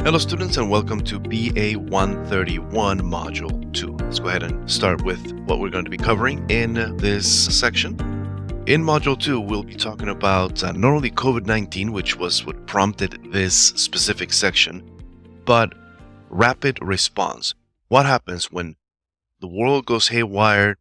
Hello students and welcome to BA 131 Module 2. Let's go ahead and start with what we're going to be covering in this section. In Module 2, we'll be talking about not only COVID-19, which was what prompted this specific section, but rapid response. What happens when the world goes haywire,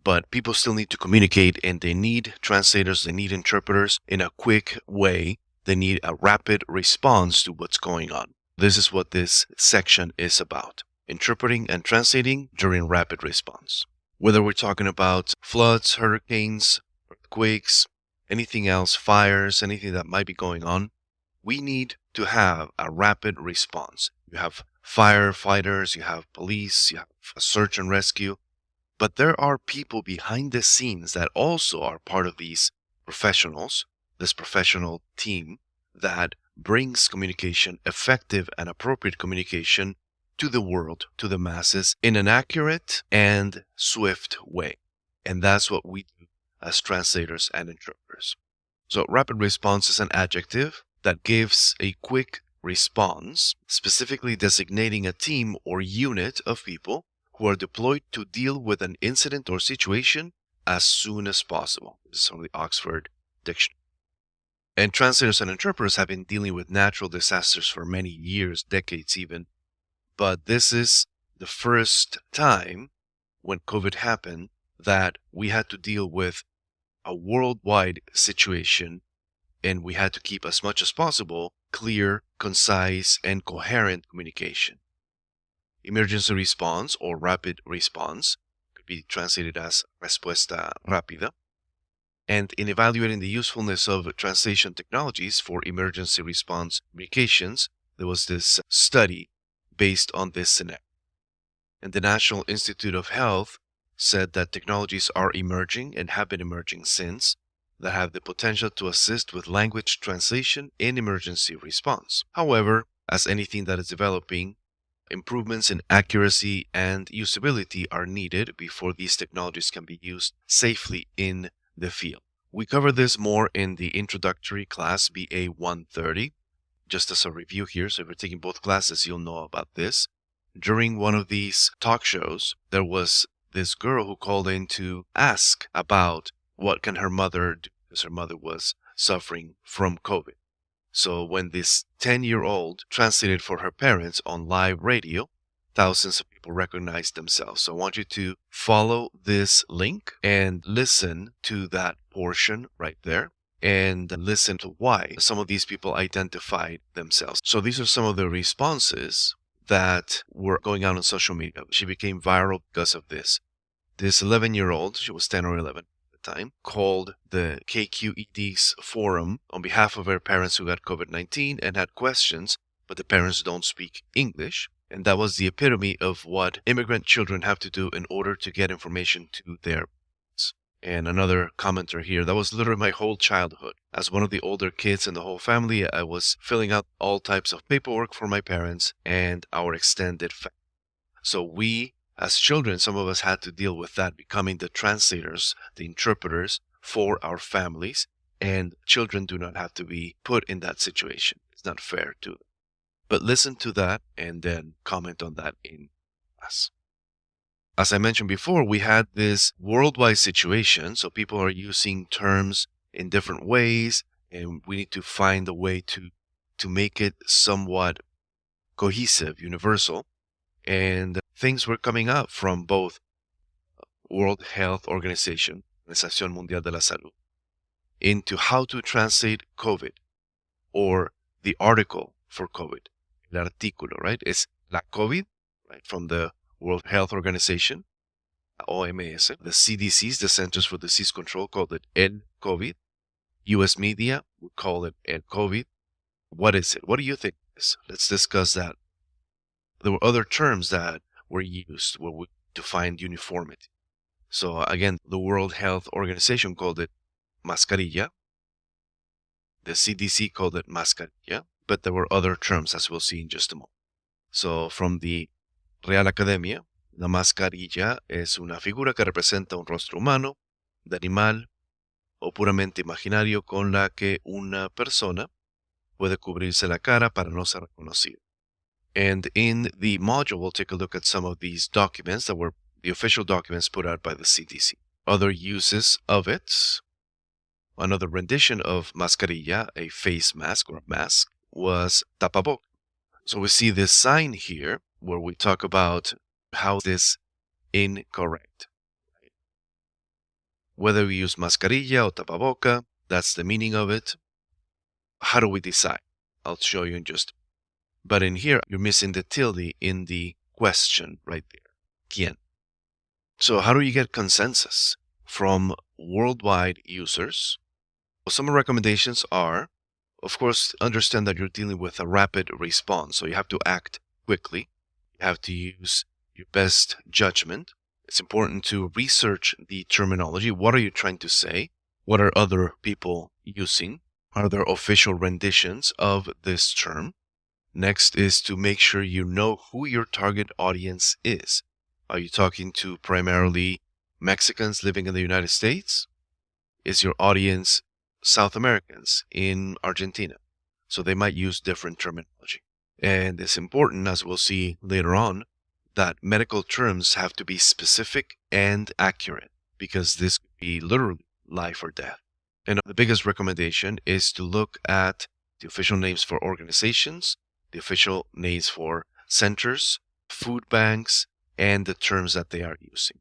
but people still need to communicate and they need translators, they need interpreters in a quick way. They need a rapid response to what's going on. This is what this section is about, interpreting and translating during rapid response. Whether we're talking about floods, hurricanes, earthquakes, anything else, fires, anything that might be going on, we need to have a rapid response. You have firefighters, you have police, you have a search and rescue, but there are people behind the scenes that also are part of these professionals, this professional team that brings communication, effective and appropriate communication to the world, to the masses, in an accurate and swift way. And that's what we do as translators and interpreters. So rapid response is an adjective that gives a quick response, specifically designating a team or unit of people who are deployed to deal with an incident or situation as soon as possible. This is from the Oxford Dictionary. And translators and interpreters have been dealing with natural disasters for many years, decades even. But this is the first time when COVID happened that we had to deal with a worldwide situation, and we had to keep as much as possible clear, concise, and coherent communication. Emergency response or rapid response could be translated as respuesta rápida. And in evaluating the usefulness of translation technologies for emergency response communications, there was this study based on this scenario. And the National Institute of Health said that technologies are emerging and have been emerging since that have the potential to assist with language translation in emergency response. However, as anything that is developing, improvements in accuracy and usability are needed before these technologies can be used safely in the field. We cover this more in the introductory class BA 130. Just as a review here, so if you're taking both classes, you'll know about this. During one of these talk shows, there was this girl who called in to ask about what can her mother do, because her mother was suffering from COVID. So when this 10-year-old translated for her parents on live radio, thousands of people recognized themselves. So I want you to follow this link and listen to that portion right there and listen to why some of these people identified themselves. So these are some of the responses that were going out on social media. She became viral because of this. This 11-year-old, she was 10 or 11 at the time, called the KQED's forum on behalf of her parents who got COVID-19 and had questions, but the parents don't speak English. And that was the epitome of what immigrant children have to do in order to get information to their parents. And another commenter here, that was literally my whole childhood. As one of the older kids in the whole family, I was filling out all types of paperwork for my parents and our extended family. So we, as children, some of us had to deal with that, becoming the translators, the interpreters for our families. And children do not have to be put in that situation. It's not fair to them. But listen to that and then comment on that in class. As I mentioned before, we had this worldwide situation, so people are using terms in different ways, and we need to find a way to make it somewhat cohesive, universal. And things were coming up from both World Health Organization, Organización Mundial de la Salud, into how to translate COVID or the article for COVID. El artículo, right? It's la COVID, right? From the World Health Organization, OMS. The CDCs, the Centers for Disease Control, called it el COVID. US media would call it el COVID. What is it? What do you think it is? Let's discuss that. There were other terms that were used to find uniformity. So again, the World Health Organization called it mascarilla. The CDC called it mascarilla. But there were other terms, as we'll see in just a moment. So, from the Real Academia, la mascarilla es una figura que representa un rostro humano, de animal o puramente imaginario con la que una persona puede cubrirse la cara para no ser reconocido. And in the module, we'll take a look at some of these documents that were the official documents put out by the CDC. Other uses of it. Another rendition of mascarilla, a face mask or a mask, was tapabocas. So we see this sign here where we talk about how this incorrect. Whether we use mascarilla or tapaboca, that's the meaning of it. How do we decide? I'll show you in just. But in here, you're missing the tilde in the question right there. ¿Quién? So how do you get consensus from worldwide users? Well, some recommendations are, of course, understand that you're dealing with a rapid response. So you have to act quickly. You have to use your best judgment. It's important to research the terminology. What are you trying to say? What are other people using? Are there official renditions of this term? Next is to make sure you know who your target audience is. Are you talking to primarily Mexicans living in the United States? Is your audience South Americans in Argentina? So they might use different terminology. And it's important, as we'll see later on, that medical terms have to be specific and accurate because this could be literally life or death. And the biggest recommendation is to look at the official names for organizations, the official names for centers, food banks, and the terms that they are using.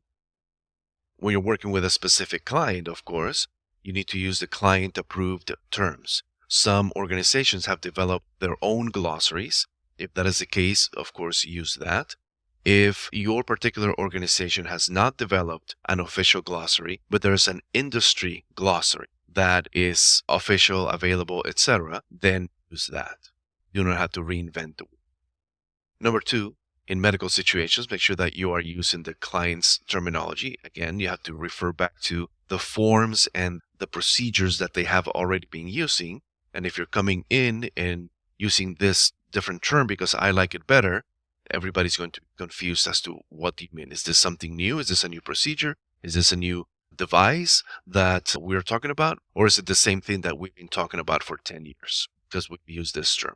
When you're working with a specific client, of course, you need to use the client-approved terms. Some organizations have developed their own glossaries. If that is the case, of course, use that. If your particular organization has not developed an official glossary, but there's an industry glossary that is official, available, etc., then use that. You don't have to reinvent the wheel. Number two, in medical situations, make sure that you are using the client's terminology. Again, you have to refer back to the forms and the procedures that they have already been using. And if you're coming in and using this different term because I like it better, everybody's going to be confused as to what do you mean? Is this something new? Is this a new procedure? Is this a new device that we're talking about? Or is it the same thing that we've been talking about for 10 years because we use this term?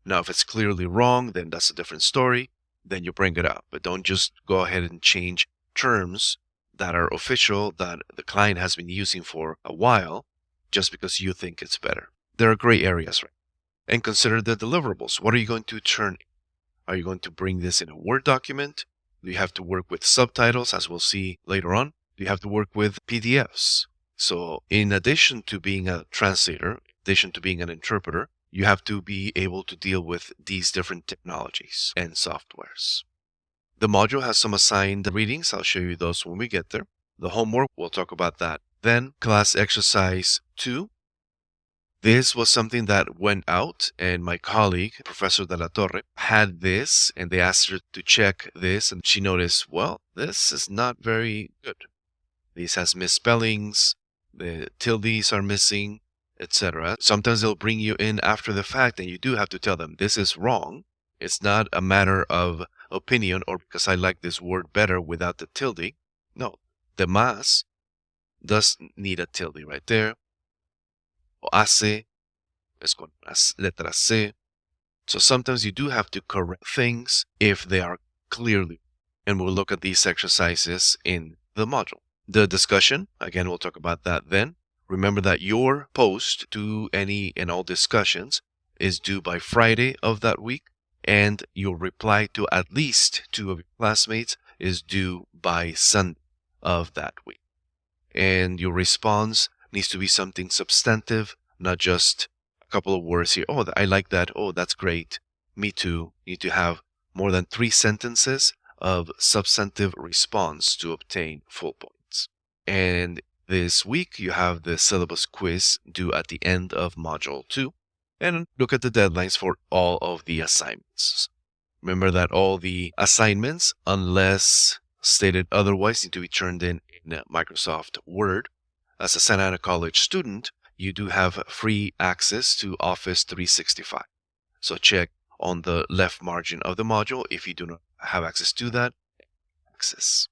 Now, if it's clearly wrong, then that's a different story. Then you bring it up. But don't just go ahead and change terms that are official that the client has been using for a while just because you think it's better. There are gray areas, right? And consider the deliverables. What are you going to turn? Are you going to bring this in a Word document? Do you have to work with subtitles, as we'll see later on? Do you have to work with PDFs? So in addition to being a translator, in addition to being an interpreter, you have to be able to deal with these different technologies and softwares. The module has some assigned readings. I'll show you those when we get there. The homework, we'll talk about that. Then class exercise 2. This was something that went out, and my colleague, Professor De La Torre, had this, and they asked her to check this, and she noticed, well, this is not very good. This has misspellings, the tildes are missing, etc. Sometimes they'll bring you in after the fact, and you do have to tell them, this is wrong. It's not a matter of opinion or because I like this word better without the tilde. No, the más does need a tilde right there. O hace es con letra C. So sometimes you do have to correct things if they are clearly. And we'll look at these exercises in the module. The discussion, again, we'll talk about that then. Remember that your post to any and all discussions is due by Friday of that week, and your reply to at least 2 of your classmates is due by Sunday of that week. And your response needs to be something substantive, not just a couple of words here. Oh, I like that. Oh, that's great. Me too. You need to have more than 3 sentences of substantive response to obtain full points. And this week, you have the syllabus quiz due at the end of Module 2. And look at the deadlines for all of the assignments. Remember that all the assignments, unless stated otherwise, need to be turned in Microsoft Word. As a Santa Ana College student, you do have free access to Office 365. So check on the left margin of the module if you do not have access to that. Access.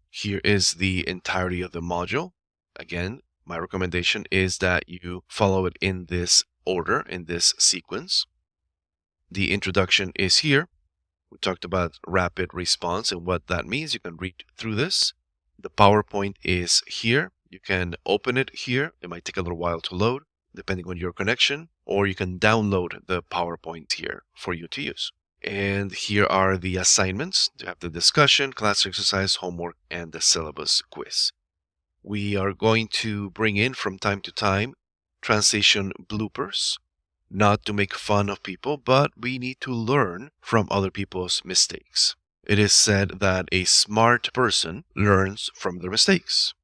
Here is the entirety of the module. Again, my recommendation is that you follow it in this order, in this sequence. The introduction is here. We talked about rapid response and what that means. You can read through this. The PowerPoint is here. You can open it here. It might take a little while to load, depending on your connection, or you can download the PowerPoint here for you to use. And here are the assignments. You have the discussion, class exercise, homework, and the syllabus quiz. We are going to bring in from time to time translation bloopers, not to make fun of people, but we need to learn from other people's mistakes. It is said that a smart person learns from their mistakes.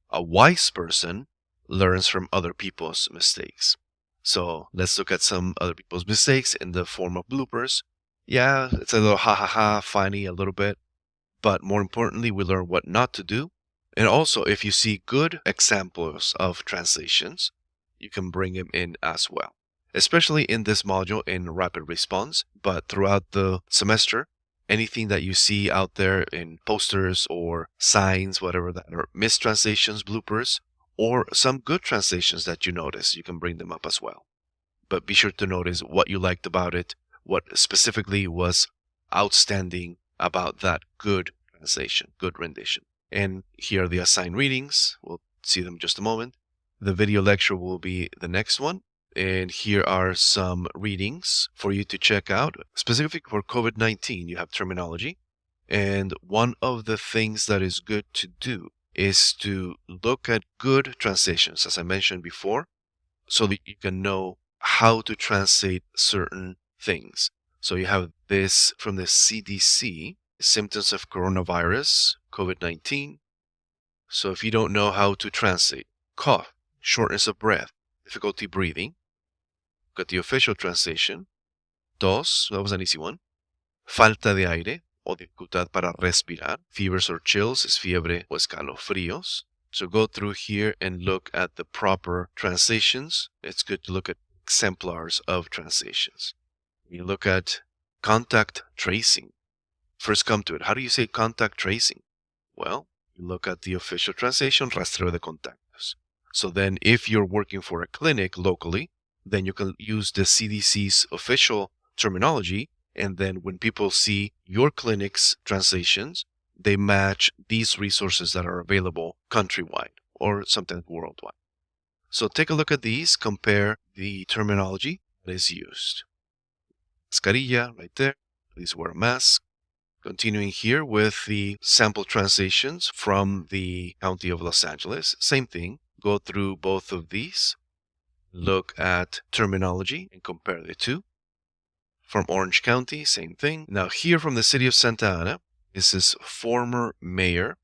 A wise person learns from other people's mistakes. So let's look at some other people's mistakes in the form of bloopers. Yeah, it's a little ha ha ha, funny a little bit, but more importantly, we learn what not to do. And also, if you see good examples of translations, you can bring them in as well, especially in this module in rapid response, but throughout the semester, anything that you see out there in posters or signs, whatever that are mistranslations, bloopers, or some good translations that you notice, you can bring them up as well. But be sure to notice what you liked about it, what specifically was outstanding about that good translation, good rendition. And here are the assigned readings. We'll see them in just a moment. The video lecture will be the next one. And here are some readings for you to check out. Specifically for COVID-19, you have terminology. And one of the things that is good to do is to look at good translations, as I mentioned before, so that you can know how to translate certain things. So you have this from the CDC, symptoms of coronavirus, COVID-19. So if you don't know how to translate cough, shortness of breath, difficulty breathing, got the official translation. Tos, that was an easy one. Falta de aire o dificultad para respirar. Fevers or chills is fiebre o escalofríos. So go through here and look at the proper translations. It's good to look at exemplars of translations. You look at contact tracing. First come to it. How do you say contact tracing? Well, you look at the official translation, rastreo de contactos. So then if you're working for a clinic locally, then you can use the CDC's official terminology. And then when people see your clinic's translations, they match these resources that are available countrywide or sometimes worldwide. So take a look at these, compare the terminology that is used. Mascarilla right there. Please wear a mask. Continuing here with the sample translations from the County of Los Angeles. Same thing. Go through both of these. Look at terminology and compare the two. From Orange County, same thing. Now here from the city of Santa Ana, this is former mayor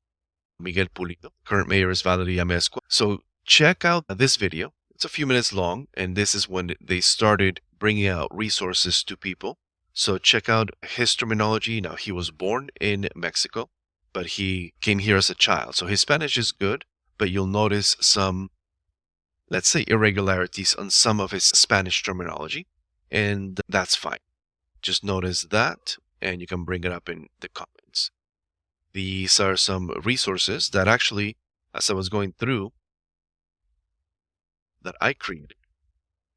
Miguel Pulido. Current mayor is Valeria Amezcua. So check out this video. It's a few minutes long, and this is when they started bringing out resources to people. So check out his terminology. Now, he was born in Mexico, but he came here as a child. So his Spanish is good, but you'll notice some, let's say, irregularities on some of his Spanish terminology, and that's fine. Just notice that, and you can bring it up in the comments. These are some resources that actually, as I was going through, that I created.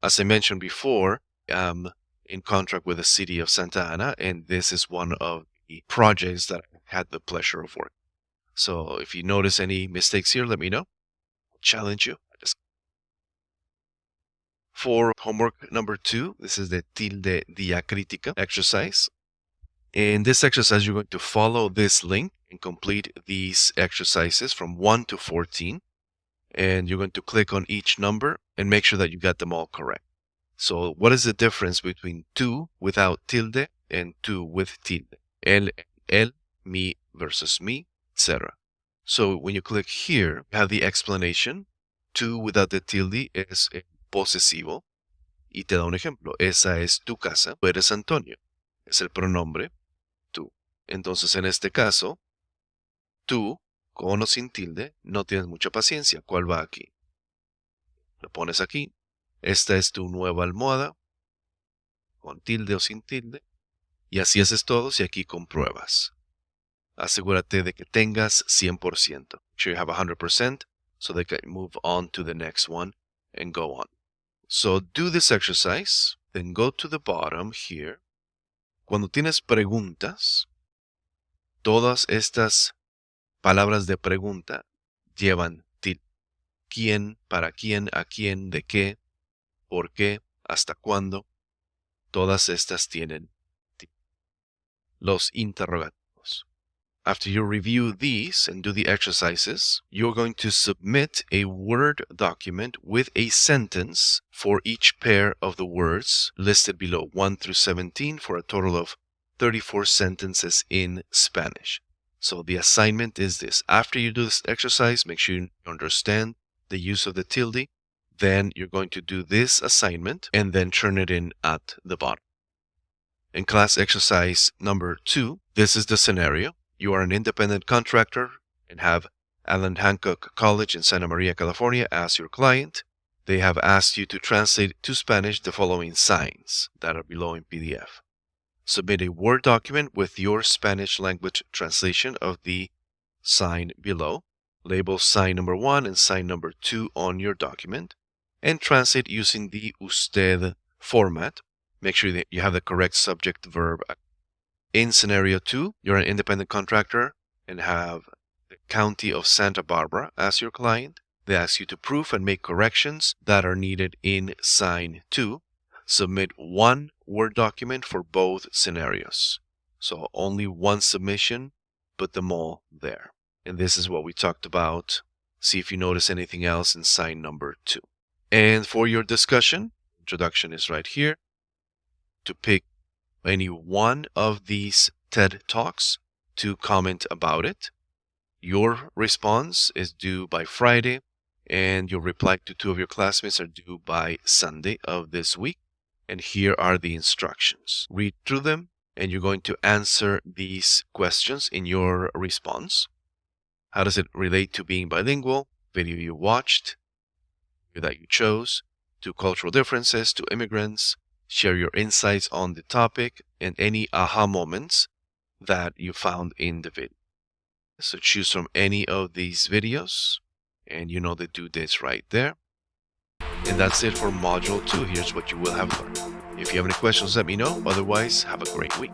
As I mentioned before, in contract with the city of Santa Ana, and this is one of the projects that I had the pleasure of working. So if you notice any mistakes here, let me know. I'll challenge you. For homework number 2, this is the tilde diacrítica exercise. In this exercise, you're going to follow this link and complete these exercises from 1 to 14. And you're going to click on each number and make sure that you got them all correct. So what is the difference between tú without tilde and tú with tilde? El, mi versus mi, etc. So when you click here, you have the explanation. Tú without the tilde es posesivo. Y te da un ejemplo. Esa es tu casa. Tú eres Antonio. Es el pronombre tú. Entonces en este caso, tú, con o sin tilde, no tienes mucha paciencia. ¿Cuál va aquí? Lo pones aquí. Esta es tu nueva almohada, con tilde o sin tilde. Y así haces todos y aquí compruebas. Asegúrate de que tengas 100%. Make sure you have 100% so they can move on to the next one and go on. So do this exercise, then go to the bottom here. Cuando tienes preguntas, todas estas palabras de pregunta llevan til. ¿Quién? ¿Para quién? ¿A quién? ¿De qué? ¿Por qué? ¿Hasta cuándo? Todas estas tienen til. Los interrogativos. After you review these and do the exercises, you're going to submit a Word document with a sentence for each pair of the words listed below, 1 through 17, for a total of 34 sentences in Spanish. So the assignment is this. After you do this exercise, make sure you understand the use of the tilde. Then you're going to do this assignment and then turn it in at the bottom. In class exercise number 2, this is the scenario. You are an independent contractor and have Allen Hancock College in Santa Maria, California as your client. They have asked you to translate to Spanish the following signs that are below in PDF. Submit a Word document with your Spanish language translation of the sign below. Label sign number 1 and sign number 2 on your document and translate using the usted format. Make sure that you have the correct subject verb. In scenario 2, you're an independent contractor and have the County of Santa Barbara as your client. They ask you to proof and make corrections that are needed in sign 2. Submit one Word document for both scenarios. So only one submission, put them all there. And this is what we talked about. See if you notice anything else in sign number 2. And for your discussion, introduction is right here. To pick any one of these TED Talks to comment about it. Your response is due by Friday, and your reply to 2 of your classmates are due by Sunday of this week. And here are the instructions. Read through them, and you're going to answer these questions in your response. How does it relate to being bilingual? Video you watched, that you chose, to cultural differences, to immigrants. Share your insights on the topic and any aha moments that you found in the video. So choose from any of these videos, and you know the due dates right there. And that's it for Module 2. Here's what you will have learned. If you have any questions, let me know. Otherwise, have a great week.